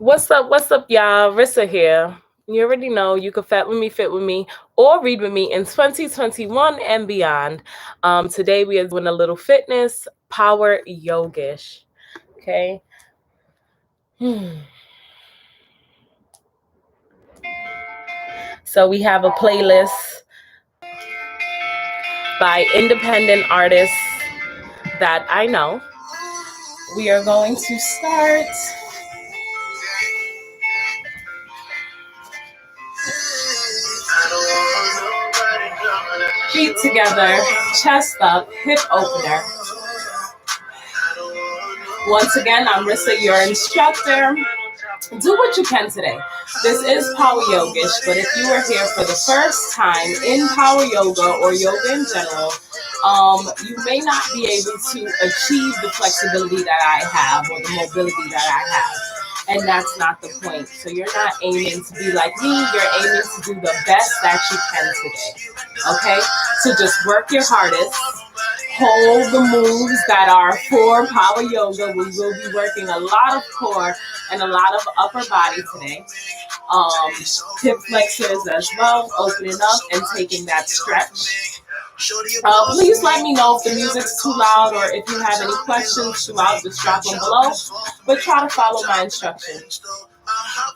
What's up, y'all? Rissa here. You already know you can fit with me, or read with me in 2021 and beyond. Today we are doing a little fitness, Power Yogish. Okay. So we have a playlist by independent artists that I know. We are going to start. Feet together, chest up, hip opener. Once again, I'm Rissa, your instructor. Do what you can today. This is Power Yogish, but if you are here for the first time in Power Yoga or yoga in general, you may not be able to achieve the flexibility that I have or the mobility that I have. And that's not the point. So you're not aiming to be like me, you're aiming to do the best that you can today. Okay? So just work your hardest. Hold the moves that are for Power Yoga. We will be working a lot of core and a lot of upper body today. Hip flexors as well, opening up and taking that stretch. Please let me know if the music's too loud or if you have any questions throughout, just drop them below. But try to follow my instructions.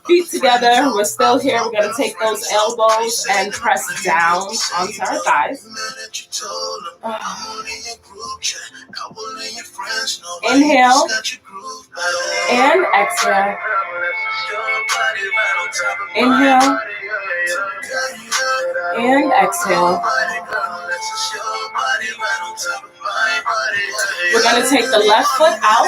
Feet together, we're still here. We're going to take those elbows and press down onto our thighs. Inhale and exhale. Inhale and exhale. We're going to take the left foot out.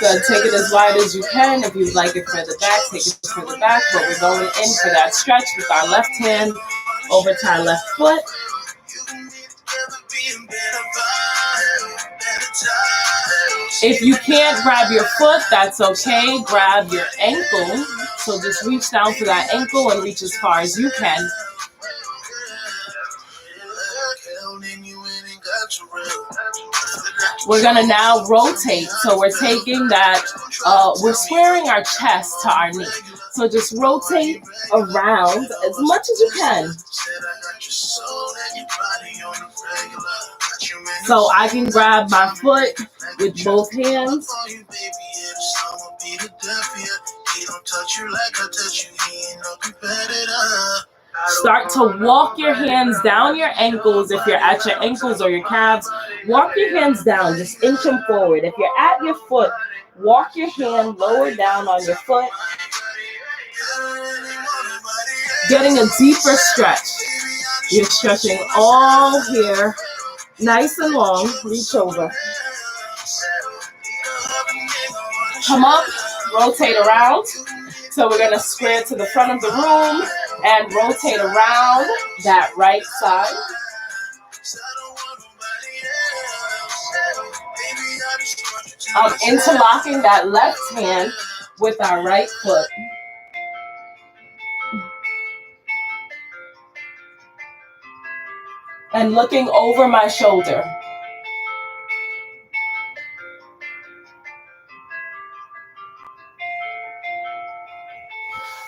Good. Take it as wide as you can. If you'd like it further back, take it further back. But we're going in for that stretch with our left hand over to our left foot. If you can't grab your foot, that's okay. Grab your ankle. So just reach down for that ankle and reach as far as you can. We're going to now rotate. So we're taking that, we're squaring our chest to our knee. So just rotate around as much as you can. So I can grab my foot with both hands. Start to walk your hands down your ankles. If you're at your ankles or your calves, walk your hands down. Just inch them forward. If you're at your foot, walk your hand lower down on your foot. Getting a deeper stretch. You're stretching all here. Nice and long. Reach over. Come up. Rotate around. So we're going to square to the front of the room and rotate around that right side. Interlocking that left hand with our right foot. And looking over my shoulder.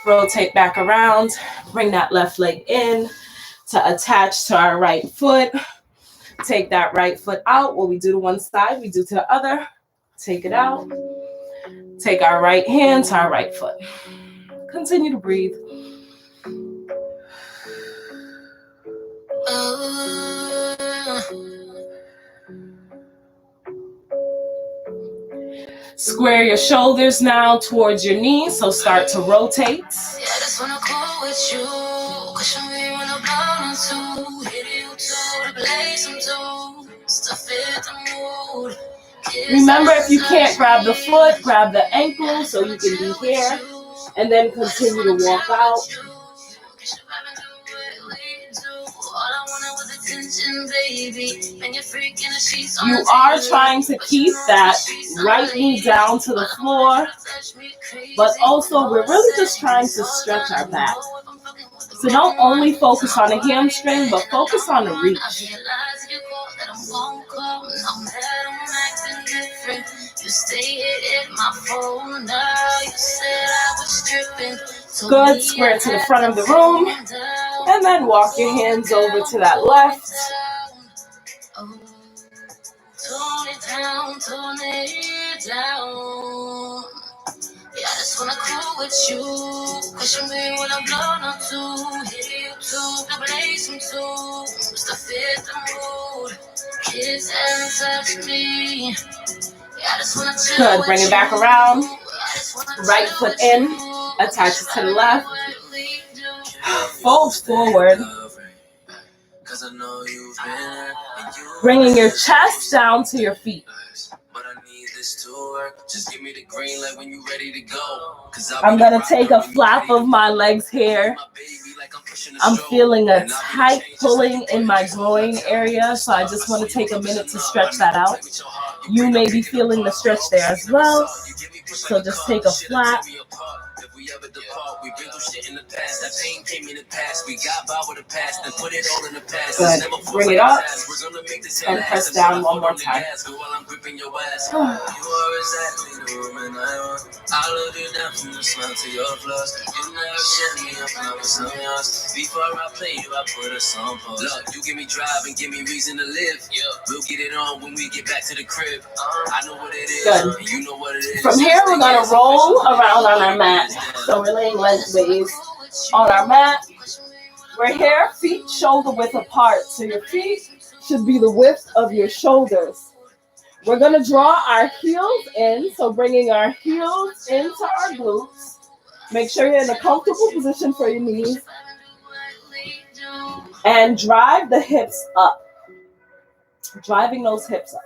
Rotate back around, bring that left leg in to attach to our right foot. Take that right foot out. What we do to one side, we do to the other. Take it out. Take our right hand to our right foot. Continue to breathe. Square your shoulders now towards your knees, so start to rotate. Remember, if you can't grab the foot, grab the ankle so you can be here, and then continue to walk out. You are trying to keep that right knee down to the floor, but also we're really just trying to stretch our back. So don't only focus on the hamstring, but focus on the reach. Good. Square to the front of the room. And then walk your hands over to that left. Tone it down. Yeah, I just wanna cool with you. Question me when I'm blown up too. Hit YouTube to blaze some too. Stuff fit the mood. Kiss and touch me. Yeah, I just wanna chill. Good. Bring it back around. Right foot in. Attach it to the left. Fold forward. Bringing your chest down to your feet. Just give me the green light when you're ready to go. I'm going to take a flap of my legs here. I'm feeling a tight pulling in my groin area, so I just want to take a minute to stretch that out. You may be feeling the stretch there as well, so just take a flap. We ever depart, we've been through shit in the past. That pain came in the past. We got by with the past and put it all in the past. Good. Bring it up and press down one more time. You are exactly the woman I want. I love you down from the smile to your flaws. You never shed me, I promise I'm yours. Before I play you, I put a song on. Look, you give me drive and give me reason to live. We'll get it on when we get back to the crib. I know what it is. Good. And you know what it is. From here, we're gonna roll around on our mat. So we're laying lengthways on our mat. We're here, feet shoulder width apart. So your feet should be the width of your shoulders. We're going to draw our heels in. So bringing our heels into our glutes. Make sure you're in a comfortable position for your knees. And drive the hips up. Driving those hips up.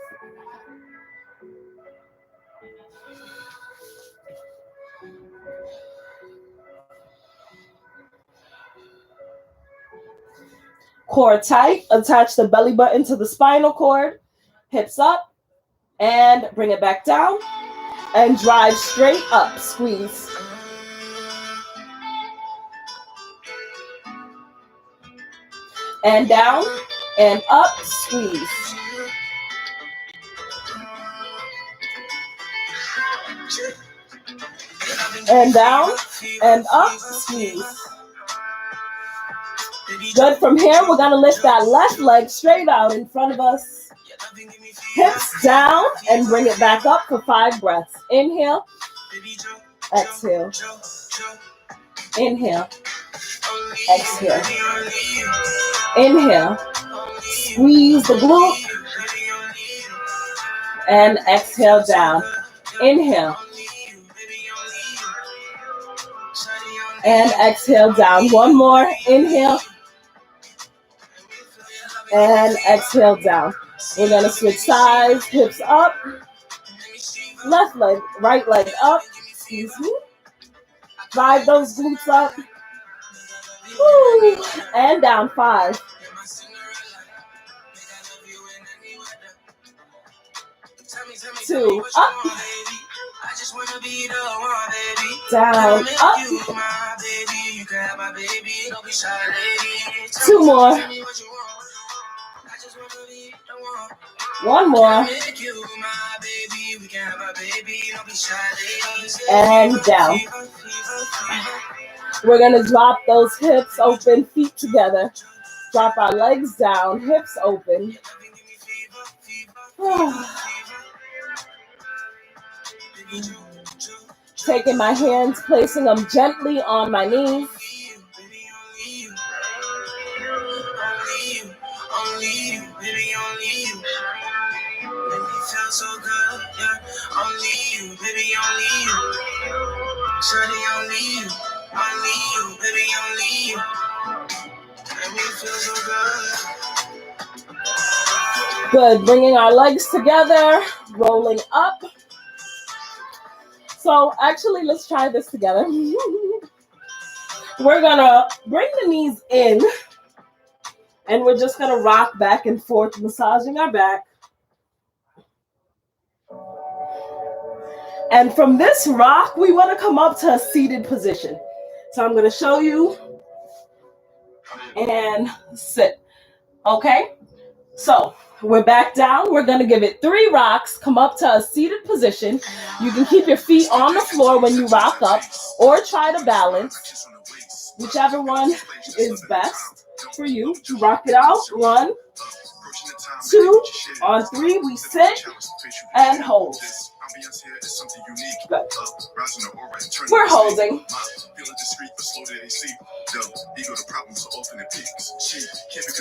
Core tight. Attach the belly button to the spinal cord. Hips up. And bring it back down. And drive straight up. Squeeze. And down. And up. Squeeze. And down. And up. Squeeze. Good. From here, we're going to lift that left leg straight out in front of us. Hips down and bring it back up for 5 breaths. Inhale. Exhale. Inhale. Exhale. Inhale. Squeeze the glute. And exhale down. Inhale. And exhale down. One more. Inhale. And exhale down. We're going to switch sides. Hips up. Left leg, right leg up. Excuse me. Drive those glutes up. Woo. And down. 5. 2. Up. Down. Up. 2 more. 1 more. And down. We're going to drop those hips open, feet together. Drop our legs down, hips open. Taking my hands, placing them gently on my knees. So good, yeah. Only you, baby, only you. Shawty, only you, baby, only you. And me feel so good. Good, bringing our legs together, rolling up. So actually, let's try this together. We're gonna bring the knees in, and we're just gonna rock back and forth, massaging our back. And from this rock, we want to come up to a seated position. So I'm going to show you and sit. Okay? So we're back down. We're going to give it 3 rocks. Come up to a seated position. You can keep your feet on the floor when you rock up or try to balance. Whichever one is best for you. Rock it out. 1, 2, on 3, we sit and hold. Good. We're holding.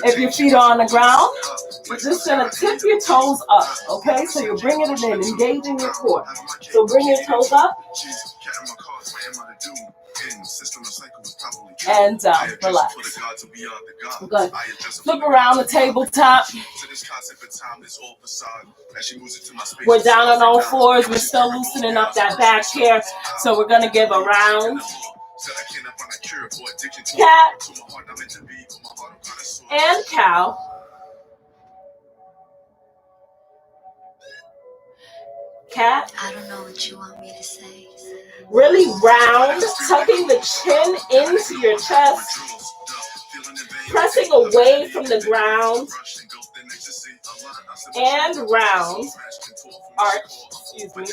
If your feet are on the ground, you're just going to tip your toes up, okay? So you're bringing it in, engaging your core. So bring your toes up and down. Relax. Good. Flip around the tabletop. We're down on all fours. We're still loosening up that back here. So we're going to give a round. Cat and cow. Cat. I don't know what you want me to say. Really round, tucking the chin into your chest, pressing away from the ground, and round. Arch, excuse me.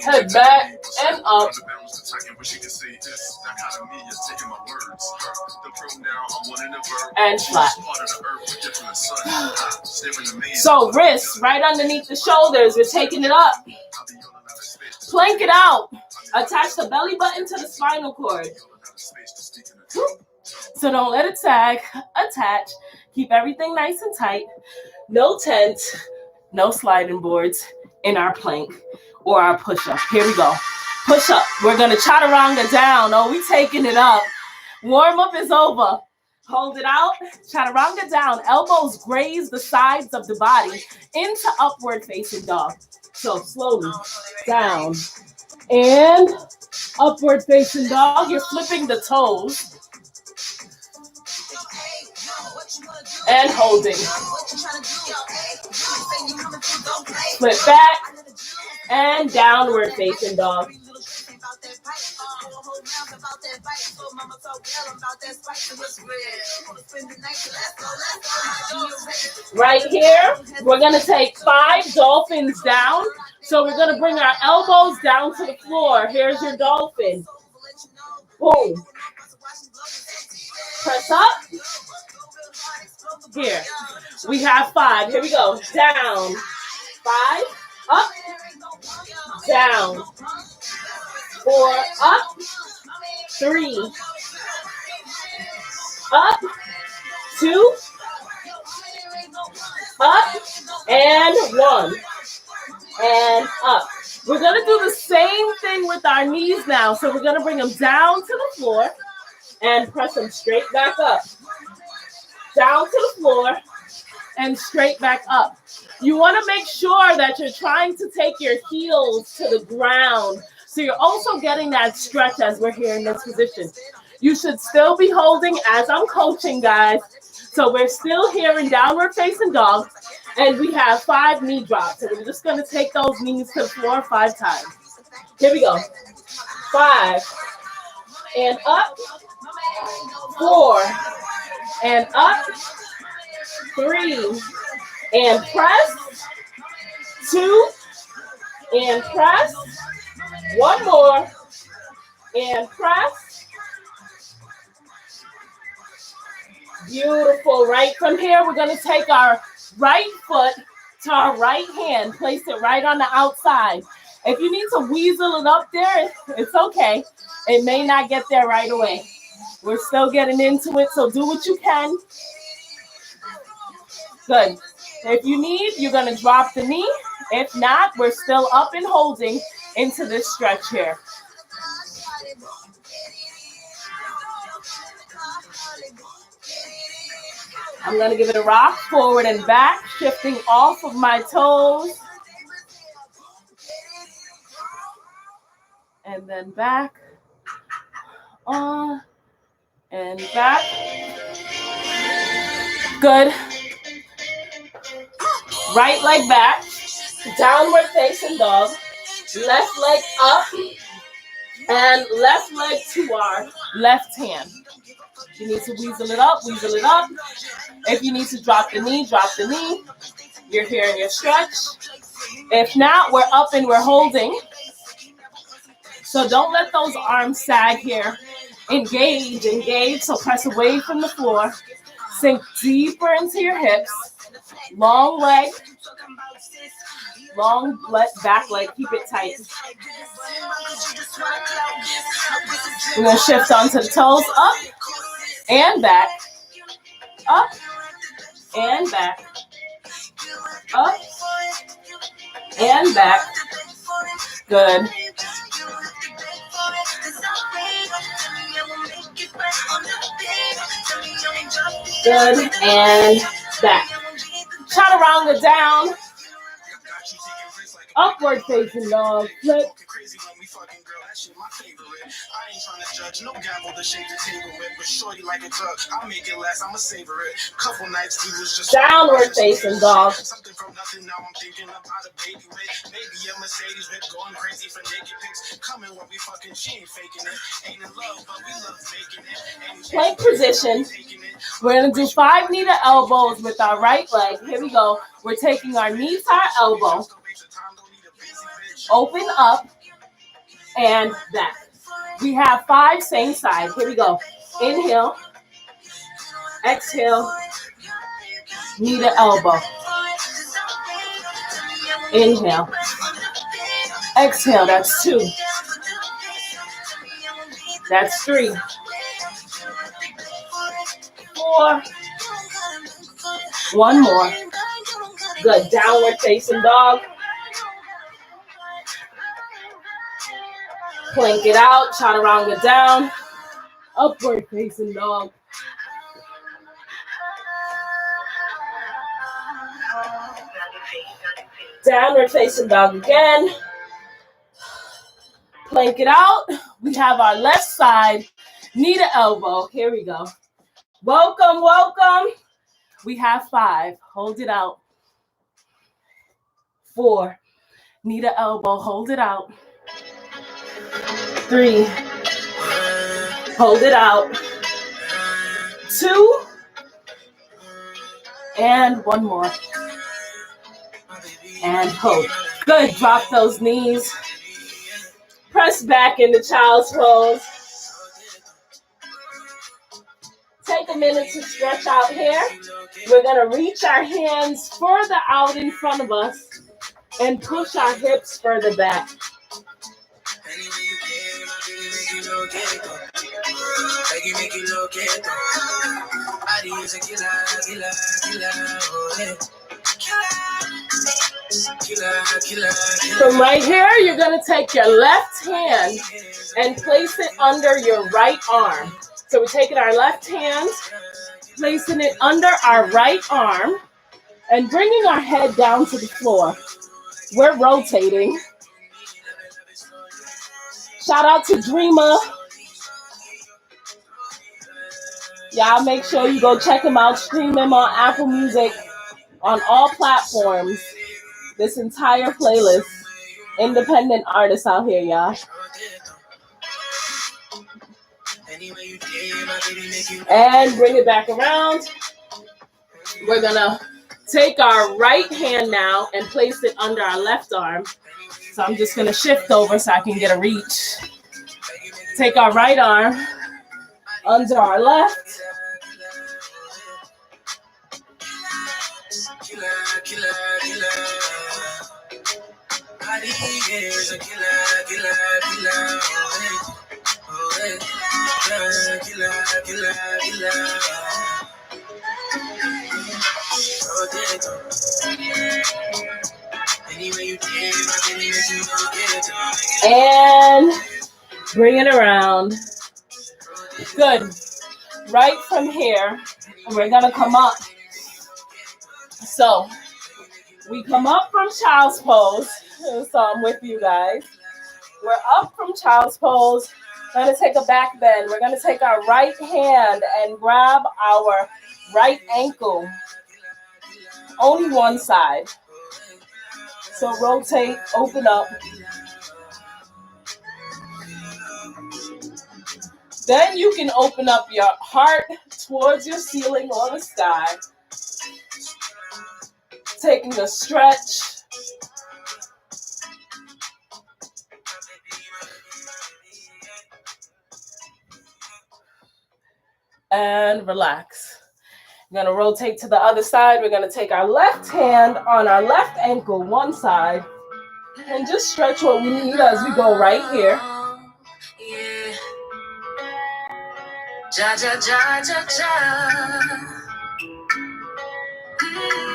Head back and up. And flat. So wrists right underneath the shoulders. We're taking it up. Plank it out. Attach the belly button to the spinal cord. So don't let it sag. Attach. Keep everything nice and tight. No tent. No sliding boards in our plank or our push-up. Here we go. Push up. We're going to chaturanga down. Oh, we taking it up. Warm-up is over. Hold it out. Chaturanga down. Elbows graze the sides of the body into upward facing dog. So slowly down and upward facing dog. You're flipping the toes and holding. Flip back and downward facing dog. Right here, we're going to take 5 dolphins down. So we're going to bring our elbows down to the floor. Here's your dolphin. Boom. Press up. Here. We have 5. Here we go. Down. 5. Up. Down. 4. Up. 3. Up. 2. Up. And 1. And up. We're going to do the same thing with our knees now. So we're going to bring them down to the floor and press them straight back up. Down to the floor and straight back up. You want to make sure that you're trying to take your heels to the ground. So you're also getting that stretch as we're here in this position. You should still be holding as I'm coaching, guys. So we're still here in downward facing dog. And we have 5 knee drops. So we're just going to take those knees to the floor 5 times. Here we go. 5. And up. 4. And up. 3. And press. 2. And press. 1 more. And press. Beautiful. Right from here, we're going to take our right foot to our right hand. Place it right on the outside. If you need to weasel it up there, it's okay. It may not get there right away. We're still getting into it, so do what you can. Good. If you need, you're going to drop the knee. If not, we're still up and holding into this stretch here. I'm going to give it a rock, forward and back, shifting off of my toes. And then back, on, and back. Good. Right leg back, downward facing dog, left leg up, and left leg to our left hand. If you need to weasel it up, weasel it up. If you need to drop the knee, drop the knee. You're here in your stretch. If not, we're up and we're holding. So don't let those arms sag here. Engage, engage. So press away from the floor. Sink deeper into your hips. Long leg. Long back leg. Keep it tight. We're going to shift onto the toes. Up and back. Up and back. Up and back. Good. Good. And back. Chaturanga down. Upward facing dog. Flip. I ain't trying to judge, no gavel to shake the table with, but shorty like a drug. I'll make it last, I'ma savor it. Couple nights we was just downward facing dog. Something from nothing, now I'm thinking about a baby with. Maybe a Mercedes whip going crazy for naked pics. Coming when we fucking, she ain't faking it. Ain't in love, but we love faking it. Plank position. We're gonna do 5 knee to elbows with our right leg. Here we go. We're taking our knee to our elbow. Open up and back. We have 5 same side. Here we go. Inhale. Exhale. Knee to elbow. Inhale. Exhale. That's 2. That's 3. 4. 1 more. Good. Downward facing dog. Plank it out. Chaturanga down. Upward facing dog. Downward facing dog again. Plank it out. We have our left side, knee to elbow. Here we go. Welcome, welcome. We have 5. Hold it out. 4. Knee to elbow. Hold it out. 3. Hold it out. 2. And 1 more. And hold. Good. Drop those knees. Press back into child's pose. Take a minute to stretch out here. We're going to reach our hands further out in front of us and push our hips further back. From right here, you're going to take your left hand and place it under your right arm. So we're taking our left hand, placing it under our right arm, and bringing our head down to the floor. We're rotating. Shout out to Dreamer. Y'all make sure you go check him out. Stream him on Apple Music, on all platforms. This entire playlist. Independent artists out here, y'all. And bring it back around. We're going to take our right hand now and place it under our left arm. So I'm just going to shift over so I can get a reach. Take our right arm under our left. And bring it around. Good. Right from here, we're going to come up. So we come up from child's pose. So I'm with you guys. We're up from child's pose. We're going to take a back bend. We're going to take our right hand and grab our right ankle. Only one side. So rotate, open up. Then you can open up your heart towards your ceiling or the sky. Taking a stretch. And relax. We're going to rotate to the other side. We're going to take our left hand on our left ankle, one side, and just stretch what we need as we go right here.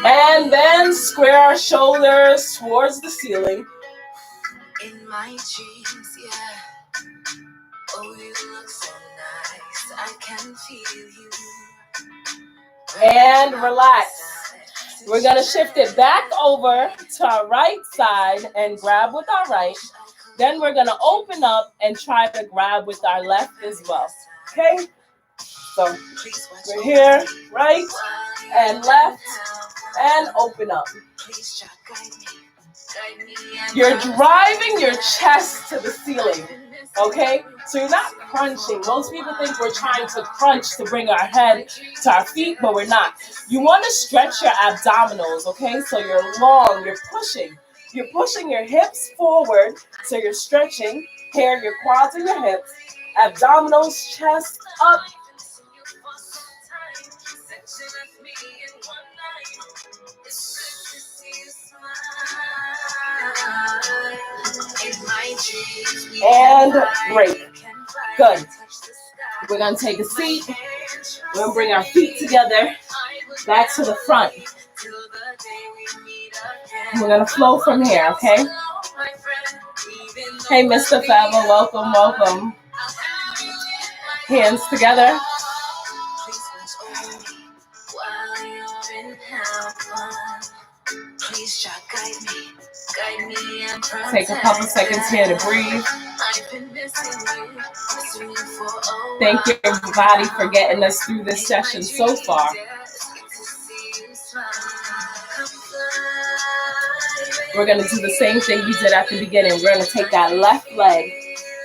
And then square our shoulders towards the ceiling. In my dreams, yeah. Oh, you look so nice. I can feel you. And relax. We're going to shift it back over to our right side and grab with our right. Then we're going to open up and try to grab with our left as well. Okay? So we're here, right and left, and open up. You're driving your chest to the ceiling, okay? So you're not crunching. Most people think we're trying to crunch to bring our head to our feet, but we're not. You want to stretch your abdominals, okay? So you're long, you're pushing. You're pushing your hips forward, so you're stretching. Here, your quads and your hips. Abdominals, chest up. And break. Good. We're going to take a seat. We're going to bring our feet together, back to the front. We're going to flow from here, okay? Hey, Mr. Fava, welcome, welcome. Hands together. Take a couple seconds here to breathe. Thank you, everybody, for getting us through this session so far. We're going to do the same thing we did at the beginning. We're going to take that left leg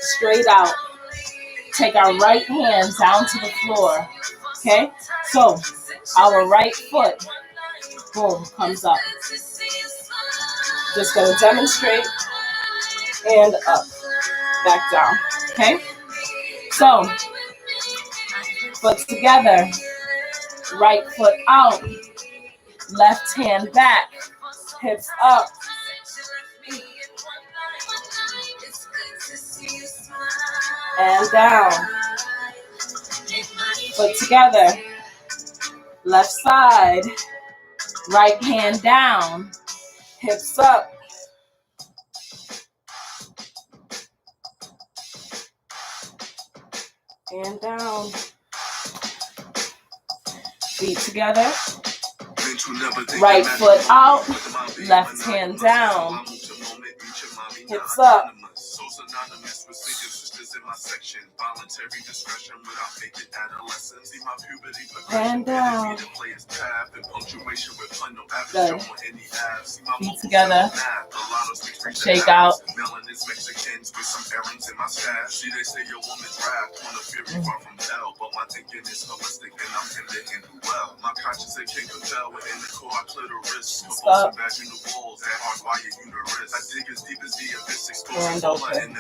straight out. Take our right hand down to the floor. Okay? So, our right foot, boom, comes up. Just going to demonstrate. And up. Back down. Okay? So, foot together. Right foot out. Left hand back. Hips up. And down. Foot together. Left side. Right hand down. Hips up. And down. Feet together. Right foot out. Left hand down. Hips up. And down. Good. Feet together. Shake out. Stop. And open.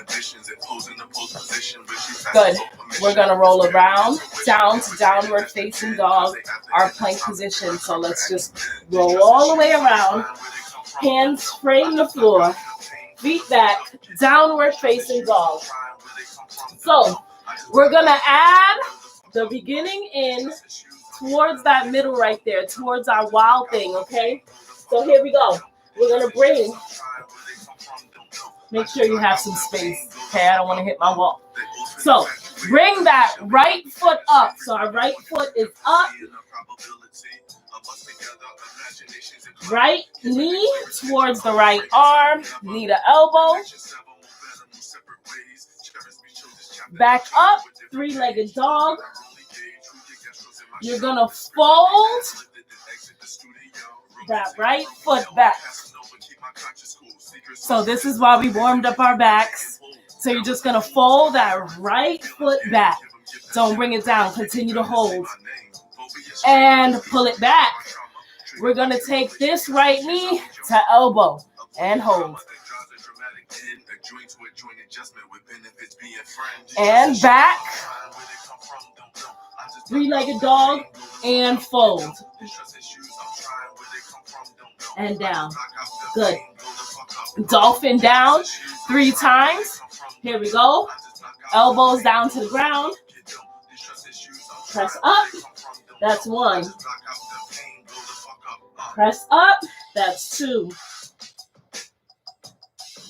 Good. We're going to roll around, down to downward facing dog, our plank position. So let's just roll all the way around. Hands frame the floor. Feet back, downward facing dog. So we're going to add the beginning in towards that middle right there, towards our wild thing, okay? So here we go. We're going to bring, make sure you have some space, okay? I don't want to hit my wall. So bring that right foot up. So our right foot is up. Right knee towards the right arm, knee to elbow. Back up, three-legged dog. You're going to fold that right foot back. So this is why we warmed up our backs. So you're just going to fold that right foot back. Don't bring it down. Continue to hold. And pull it back. We're going to take this right knee to elbow and hold. And back. Three-legged dog and fold. And down. Good. Dolphin down 3 times. Here we go. Elbows down to the ground. Press up. That's 1. Press up. That's 2.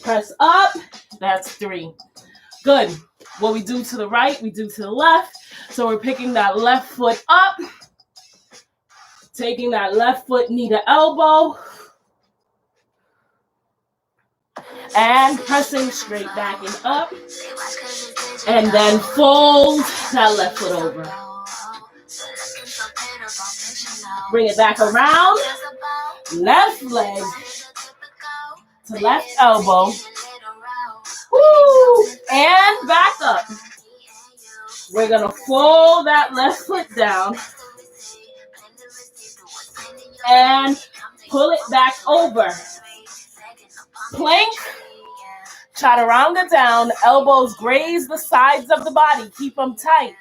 Press up. That's 3. Good. What we do to the right, we do to the left. So we're picking that left foot up. Taking that left foot knee to elbow. And pressing straight back and up. And then fold that left foot over. Bring it back around. Left leg to left elbow. Woo! And back up. We're going to fold that left foot down. And pull it back over. Plank. Chaturanga down. Elbows graze the sides of the body. Keep them tight.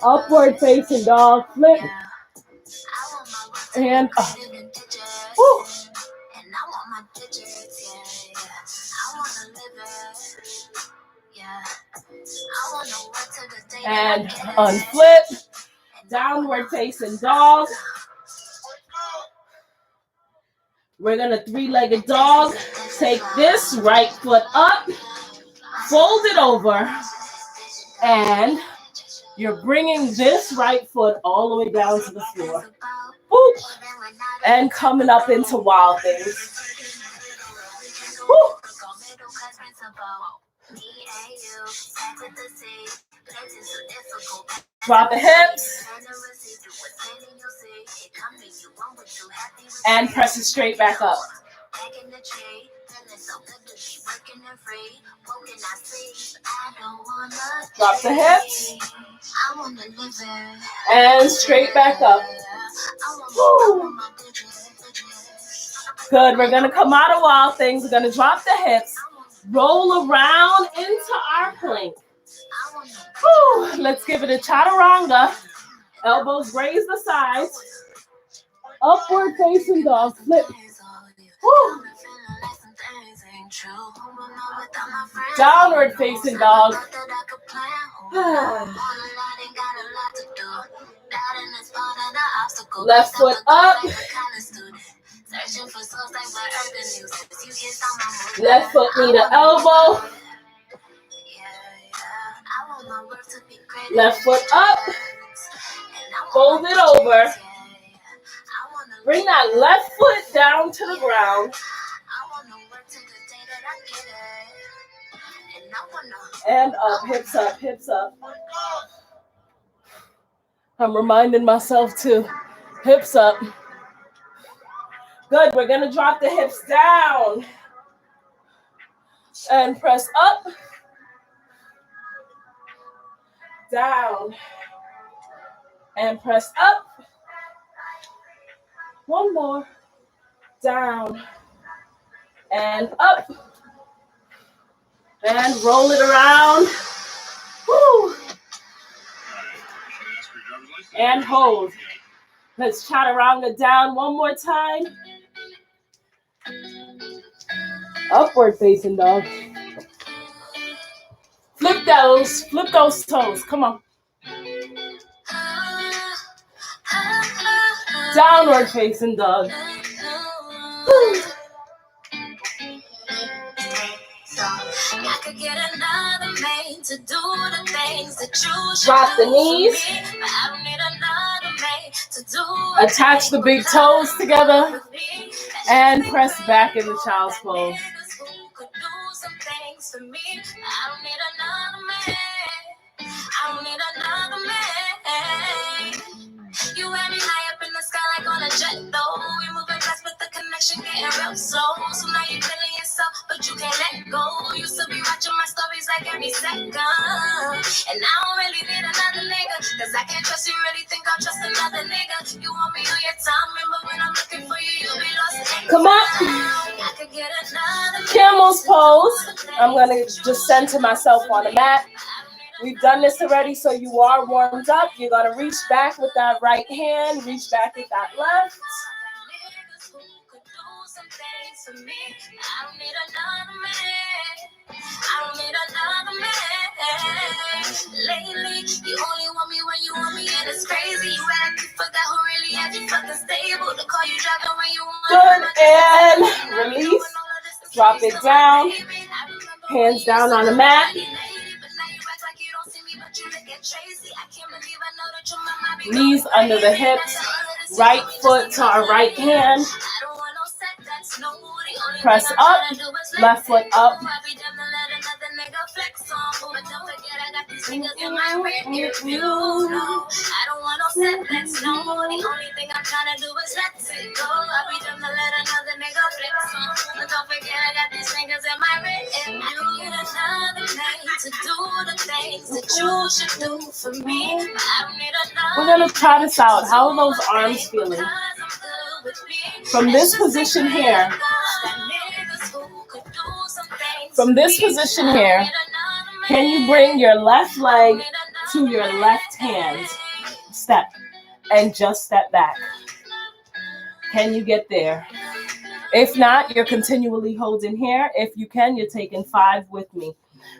Upward facing dog. Flip. And up. Woo. And unflip. Downward facing dog. We're going to 3-legged dog. Take this right foot up. Fold it over. And you're bringing this right foot all the way down to the floor. Woo. And coming up into wild things. Woo. Drop the hips. And press it straight back up. Drop the hips. And straight back up. Woo. Good. We're going to come out of wild things. We're going to drop the hips. Roll around into our plank. Woo. Let's give it a chaturanga. Elbows raise the sides. Upward facing dog. Flip. Woo. Downward facing dog. Left foot up. Left foot knee to elbow. Left foot up. Fold it over. Bring that left foot down to the ground. And up, hips up, hips up. I'm reminding myself too. Hips up. Good, we're gonna drop the hips down. And press up. Down. And press up. One more. Down. And up. And roll it around. Woo. And hold. Let's chaturanga down one more time. Upward facing dog. Flip those toes. Come on. Downward facing dog. Woo. I could get another man to do the things that you drop the knees. I don't need another man to do. Attach the big toes together and press back in the child's pose. I don't need another man. You had me high up in the sky like on a jet though. You're moving fast but the connection getting real slow. So now you're feeling yourself but you can't let go. Used to be watching my stories like every second. And I don't really need another nigga, cause I can't trust you, really think I'll trust another nigga. You want me on your time, remember when I'm looking for you, you'll be lost. Come on. I could get another Camel's pose. I'm going to just center myself on the mat. We've done this already, so you are warmed up. You're going to reach back with that right hand, reach back with that left. Lately, you only want me when you want me, and it's crazy. You act, you forgot who really had you fucking stable. To call you driving when you want. Good, and release. Drop it down. Hands down on the mat. Knees under the hips. Right foot to our right hand. Press up. Left foot up. I don't want no setbacks, no. The only thing I'm trying to do is let it go. I'll be done to let another nigga flex on. But don't forget I got these fingers in my ring. I don't need another thing to do the things that you should do for me. I don't need another. We're gonna try this out. How are those arms feeling? From this position here. From this position here. Can you bring your left leg to your left hand? Step. And just step back. Can you get there? If not, you're continually holding here. If you can, you're taking 5 with me.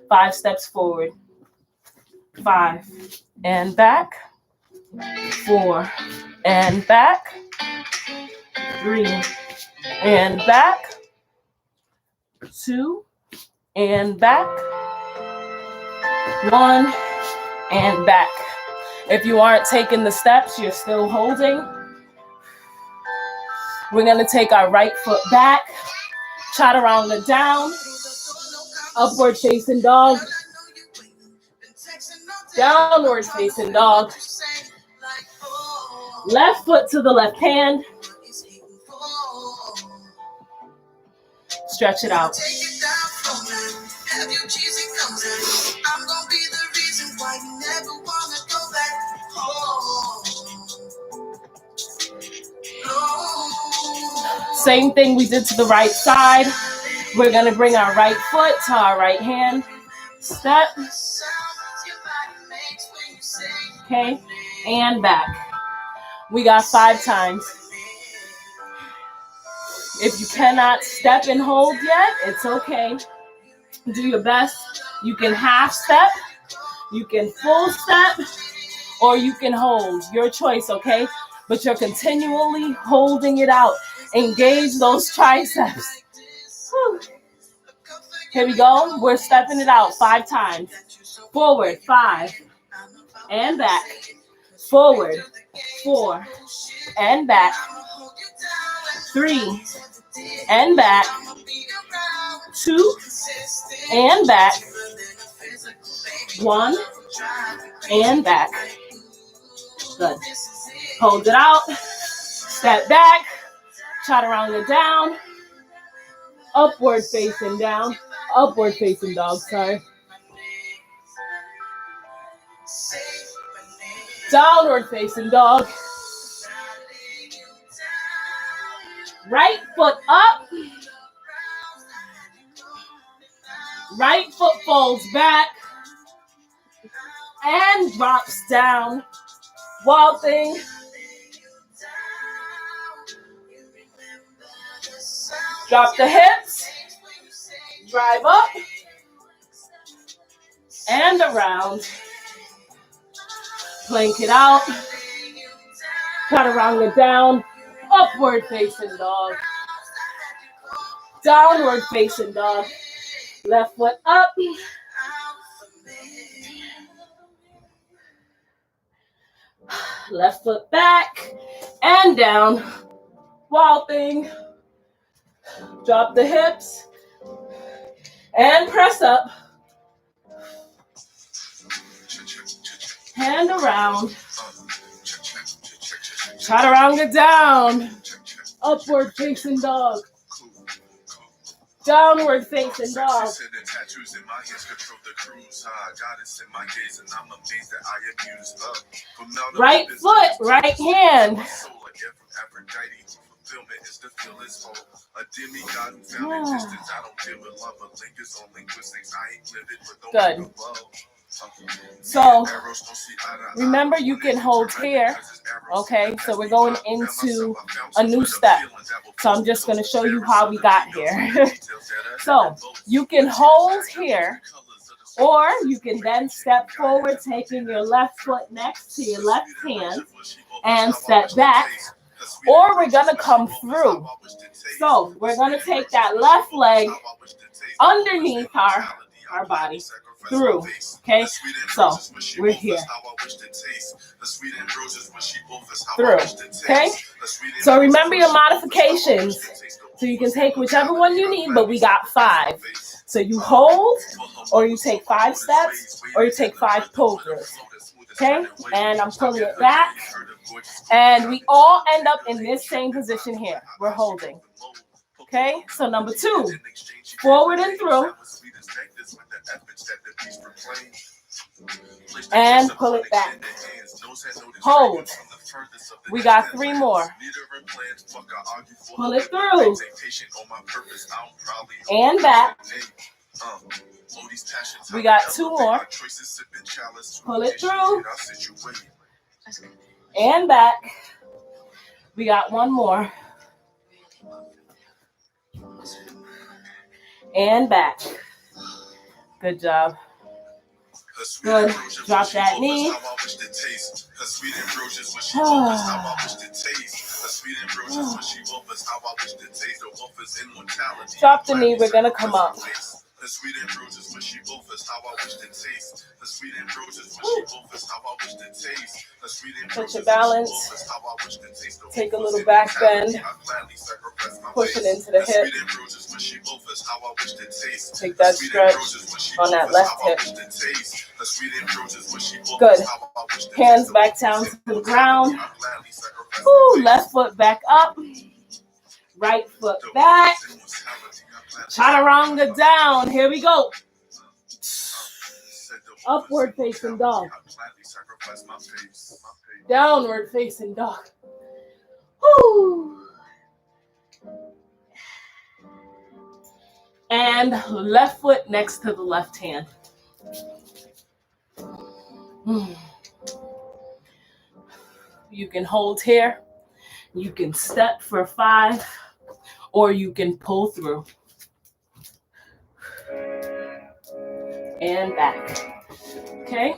5 steps forward. 5. And back. 4. And back. 3. And back. 2. And back. 1 and back. If you aren't taking the steps, you're still holding. We're going to take our right foot back, chaturanga down, upward facing dog, downward facing dog, left foot to the left hand, stretch it out. I'm gonna be the reason why you never wanna go back home. Same thing we did to the right side. We're gonna bring our right foot to our right hand. Step. Okay, and back. We got 5 times. If you cannot step and hold yet, it's okay. Do your best. You can half step, you can full step, or you can hold. Your choice, okay? But you're continually holding it out. Engage those triceps. Whew. Here we go. We're stepping it out 5 times. Forward, 5. And back. Forward, 4. And back. 3. And back. 2. And back. 1. And back. Good. Hold it out. Step back. Chaturanga down. Upward facing down. Upward facing dog, sorry. Downward facing dog. Right foot up. Right foot folds back and drops down. Wild thing. Drop the hips. Drive up and around. Plank it out. Chaturanga down. Upward facing dog. Downward facing dog. Left foot up. Left foot back and down. Wild thing. Drop the hips and press up. Hand around. Chaturanga down. Upward facing dog. Downward facing dog. Right foot, right hand. Good. So remember, you can hold here. Okay, so we're going into a new step. So I'm just going to show you how we got here. So you can hold here, or you can then step forward, taking your left foot next to your left hand and step back, or we're going to come through. So we're going to take that left leg underneath our body through. Okay, so we're here through. Okay, so remember your modifications. So you can take whichever one you need, but we got 5. So you hold, or you take 5 steps, or you take 5 pull-throughs. Okay, and I'm pulling it back, and we all end up in this same position here. We're holding. Okay, so number 2, forward and through, and pull it back. Hold. We got 3 more. Pull it through, and back. We got 2 more. Pull it through, and back. We got 1 more. And back. Good job. Good. Drop that knee. Drop the knee. We're going to come up. Put your balance. Take a little back bend. Push it into the hip. Take that stretch on that left hip. Good. Hands back down to the ground. Woo, left foot back up. Right foot back. Chaturanga down. Here we go. Upward facing dog. Downward facing dog. Woo. And left foot next to the left hand. You can hold here. You can step for 5, or you can pull through. And back. Okay.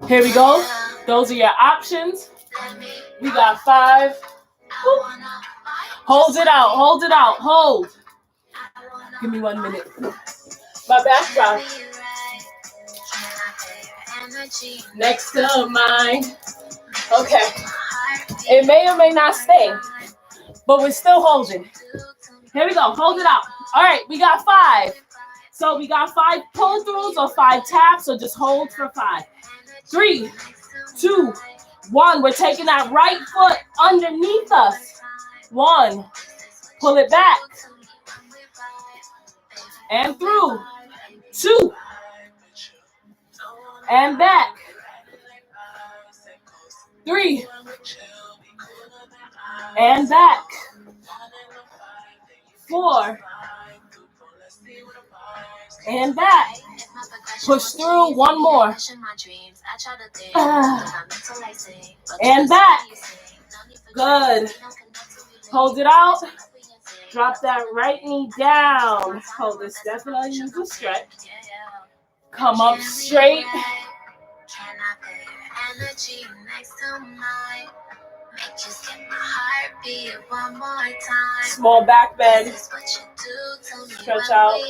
Here we go. Those are your options. We got 5. Woo. Hold it out. Hold it out. Hold. Give me 1 minute. My backdrop. Next to mine. Okay. It may or may not stay, but we're still holding. Here we go. Hold it out. All right. We got 5. So we got 5 pull-throughs or 5 taps. So just hold for 5. 3, 2, 1. We're taking that right foot underneath us. 1. Pull it back. And through. 2. And back. 3. And back. 4. And back. Push through. 1 more. And back. Good. Hold it out. Drop that right knee down. Hold this. Definitely use a stretch. Come up straight. Small back bend. Stretch out.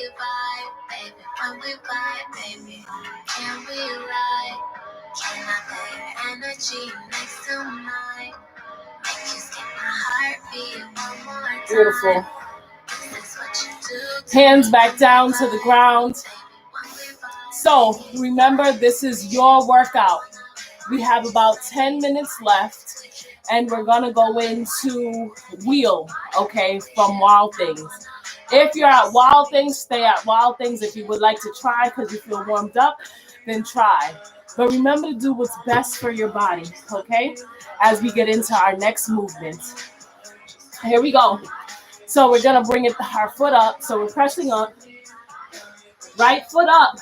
Beautiful. Hands back down to the ground. So remember, this is your workout. We have about 10 minutes left, and we're going to go into wheel, okay, from Wild Things. If you're at Wild Things, stay at Wild Things. If you would like to try because you feel warmed up, then try. But remember to do what's best for your body, okay? As we get into our next movement. Here we go. So we're going to bring our foot up. So we're pressing up. Right foot up.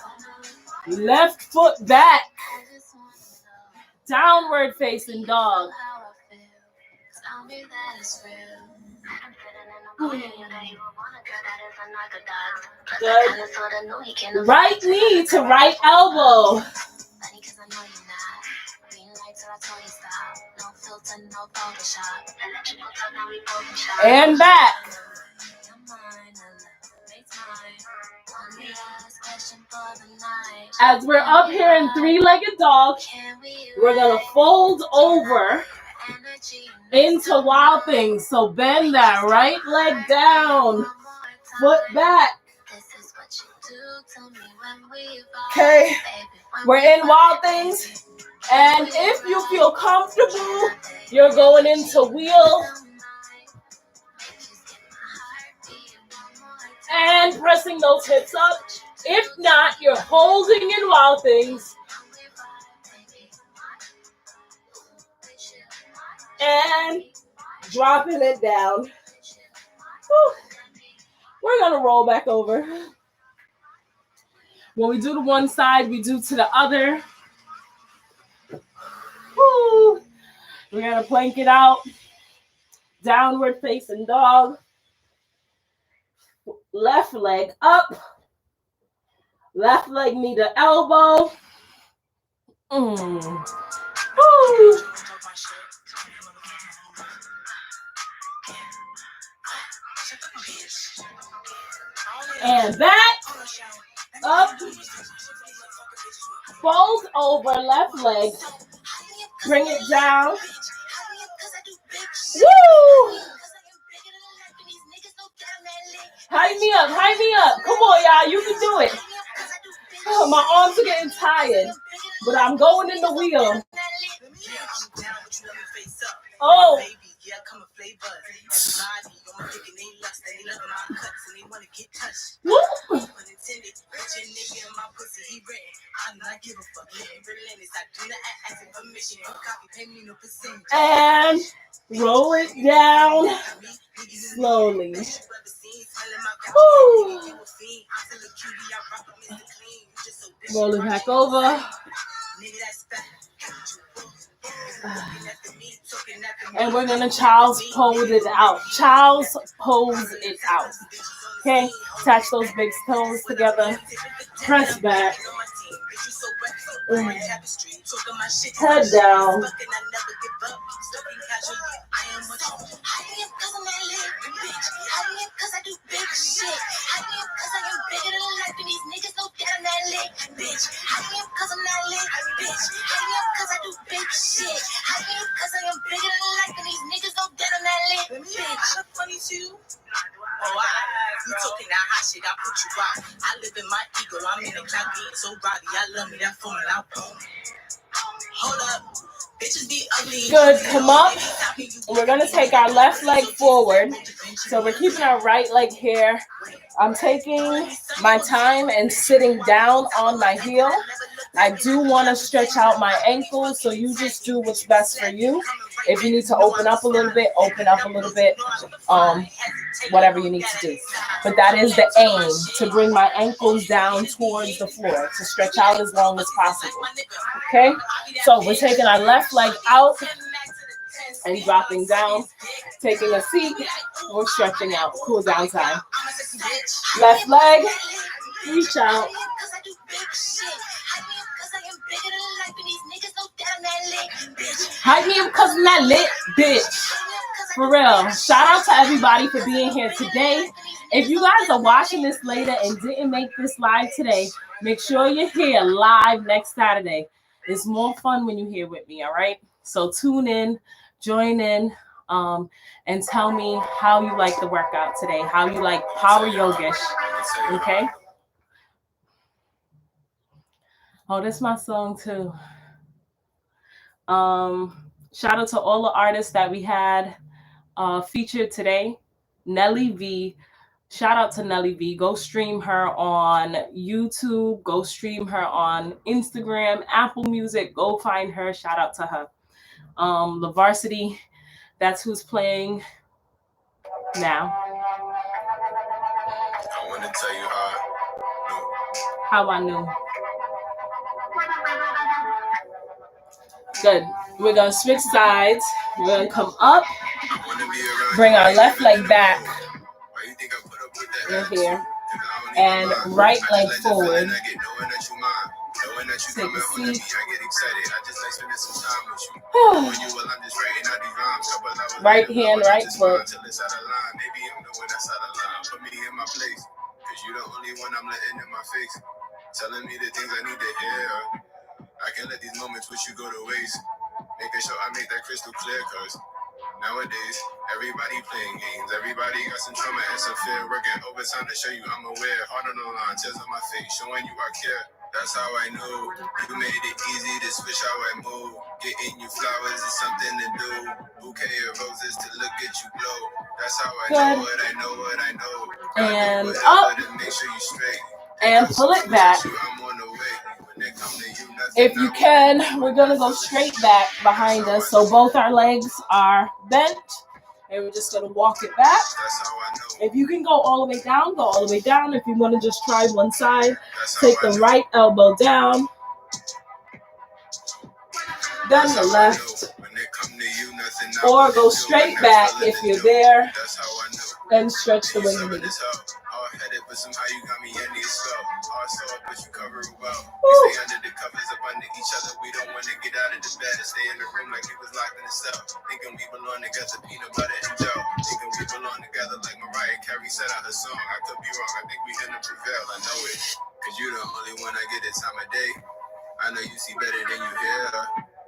Left foot back. Downward facing dog. Good. Right knee to right elbow. And back. As we're up here in three-legged dog, we're going to fold over into Wild Things. So bend that right leg down, foot back. Okay, we're in Wild Things. And if you feel comfortable, you're going into wheel and pressing those hips up. If not, you're holding in Wild Things. And dropping it down. Whew. We're going to roll back over. When we do to one side, we do to the other. Whew. We're going to plank it out. Downward facing dog. Left leg up. Left leg knee to elbow. Whew. And back. Up. Fold over left leg. Bring it down. Woo! Hype me up, hype me up. Come on, y'all, you can do it. Oh, my arms are getting tired, but I'm going in the wheel. Oh. Woo. And roll it down slowly. Woo. Roll it back over. And we're going to child's pose it out. Child's pose it out. Okay? Attach those big toes together. Press back. Head down. You talking that hot shit, I put you out. I live in my ego, I'm in the cloud getting so rowdy. I love me, that phone out. Hold up. Bitches be ugly. Good, come up. We're going to take our left leg forward. So we're keeping our right leg here. I'm taking my time and sitting down on my heel. I do want to stretch out my ankles, so you just do what's best for you. If you need to open up a little bit, open up a little bit, whatever you need to do. But that is the aim, to bring my ankles down towards the floor, to stretch out as long as possible. Okay? So we're taking our left leg out and dropping down, taking a seat, we're stretching out, cool down time. Left leg, reach out. Hype me up because I'm not lit, bitch. For real. Shout out to everybody for being here today. If you guys are watching this later and didn't make this live today, make sure you're here live next Saturday. It's more fun when you're here with me, all right? So tune in, join in, and tell me how you like the workout today, how you like Power Yogish, okay? Oh, this is my song too. Shout out to all the artists that we had featured today. Nelly V, Shout out to Nelly V. Go stream her on YouTube. Go stream her on Instagram, Apple Music. Go find her. Shout out to her. The Varsity, that's who's playing now. I want to tell you how I knew. Good. We're going to switch sides. We're going to come up. Bring our left leg back. We're here. And right leg forward. Take a seat. Right hand, right foot. You the only one I'm letting in my face. Telling me the things I need to hear. I can't let these moments with you go to waste. Making sure I make that crystal clear, cause nowadays, everybody playing games. Everybody got some trauma and some fear. Working overtime to show you I'm aware. Heart on the line, tears on my face, showing you I care. That's how I knew. You made it easy to switch how I move. Getting you flowers is something to do. Bouquet of roses to look at you glow. That's how I know what I know, what I know. And up. To make sure you straight. And pull it back. If you can, we're going to go straight back behind us. So both our legs are bent. And we're just going to walk it back. If you can go all the way down, go all the way down. If you want to just try one side, take the right elbow down. Then the left. Or go straight back if you're there. And stretch the way you need. But somehow you got me in these slow. Also, but you cover it well. We stay under the covers up under each other. We don't want to get out of the bed and stay in the room like we was locked in a cell. Thinking we belong together, peanut butter and Joe. Thinking we belong together like Mariah Carey said out her song. I could be wrong, I think we gonna prevail. I know it, cause you the only one I get this time of day. I know you see better than you hear.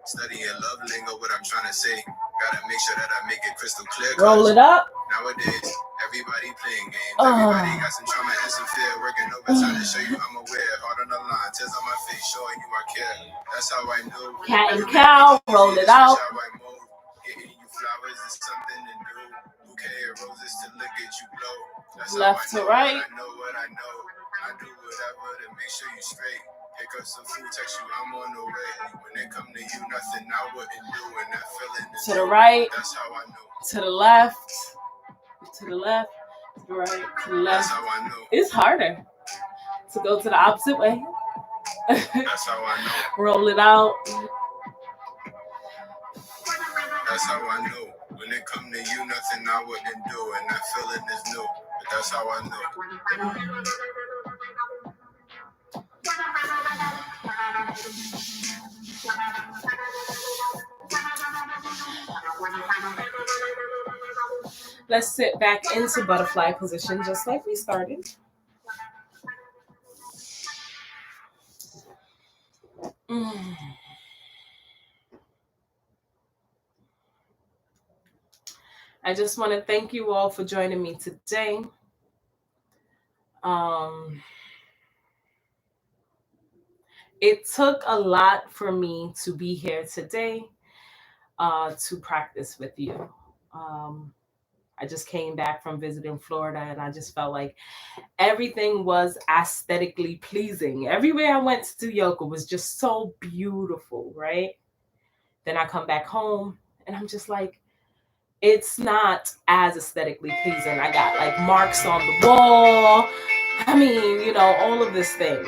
Studying love lingo, what I'm trying to say. Gotta make sure that I make it crystal clear. Roll it up. Nowadays, everybody playing games. Everybody got some trauma and some fear. Working overtime to show you I'm aware. Heart on the line, tears on my face, showing you I care. That's how I know. Cat and cow, roll it out. Getting you flowers is something to do. Bouquet of roses to look at you glow. That's left to right. I know what I know. I do whatever to make sure you straight. Pick up some food, text you, I'm on the way. When it come to you, nothing I wouldn't do. And that feeling to the right. That's how I know. To the left. To the left. To the right. To the left. That's how I know. It's harder to go to the opposite way. That's how I know. Roll it out. That's how I know. When it come to you, nothing I wouldn't do. And that feeling is new. But that's how I know. Let's sit back into butterfly position just like we started. I just want to thank you all for joining me today. It took a lot for me to be here today to practice with you. I just came back from visiting Florida and I just felt like everything was aesthetically pleasing. Everywhere I went to do yoga was just so beautiful, right? Then I come back home and I'm just like, it's not as aesthetically pleasing. I got like marks on the wall. I mean, you know, all of these things.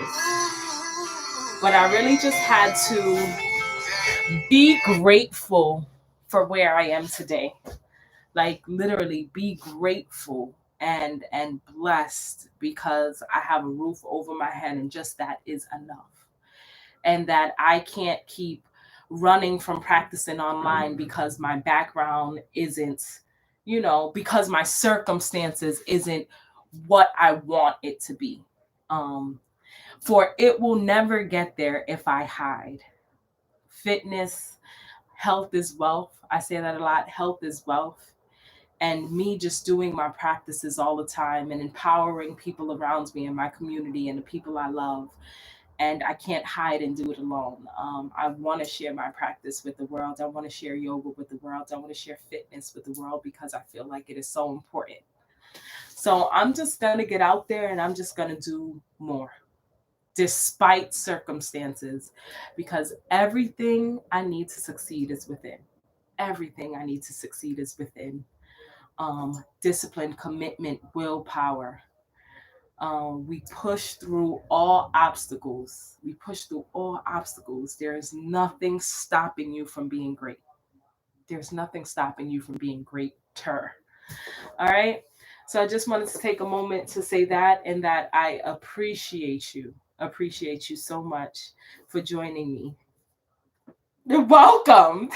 But I really just had to be grateful for where I am today. Like literally be grateful and blessed because I have a roof over my head and just that is enough. And that I can't keep running from practicing online because my background isn't, you know, because my circumstances isn't what I want it to be. For it will never get there if I hide. Fitness, health is wealth. I say that a lot. Health is wealth. And me just doing my practices all the time and empowering people around me in my community and the people I love. And I can't hide and do it alone. I want to share my practice with the world. I want to share yoga with the world. I want to share fitness with the world because I feel like it is so important. So I'm just going to get out there and I'm just going to do more despite circumstances, because everything I need to succeed is within. Everything I need to succeed is within. Discipline, commitment, willpower. We push through all obstacles. We push through all obstacles. There is nothing stopping you from being great. There's nothing stopping you from being greater. All right. So I just wanted to take a moment to say that, and that I appreciate you so much for joining me. You're welcome.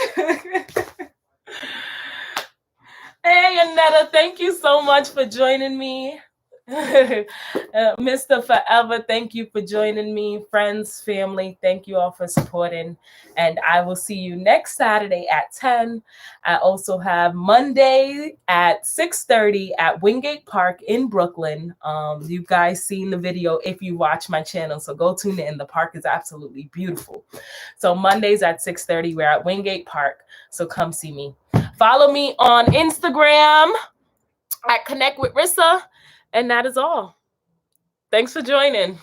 Hey, Annetta, thank you so much for joining me. Mr. Forever, thank you for joining me. Friends, family, thank you all for supporting. And I will see you next Saturday at 10. I also have Monday at 6:30 at Wingate Park in Brooklyn. You guys seen the video if you watch my channel, so go tune in. The park is absolutely beautiful. So Mondays at 6:30, we're at Wingate Park. So come see me. Follow me on Instagram at Connect with Rissa. And that is all. Thanks for joining.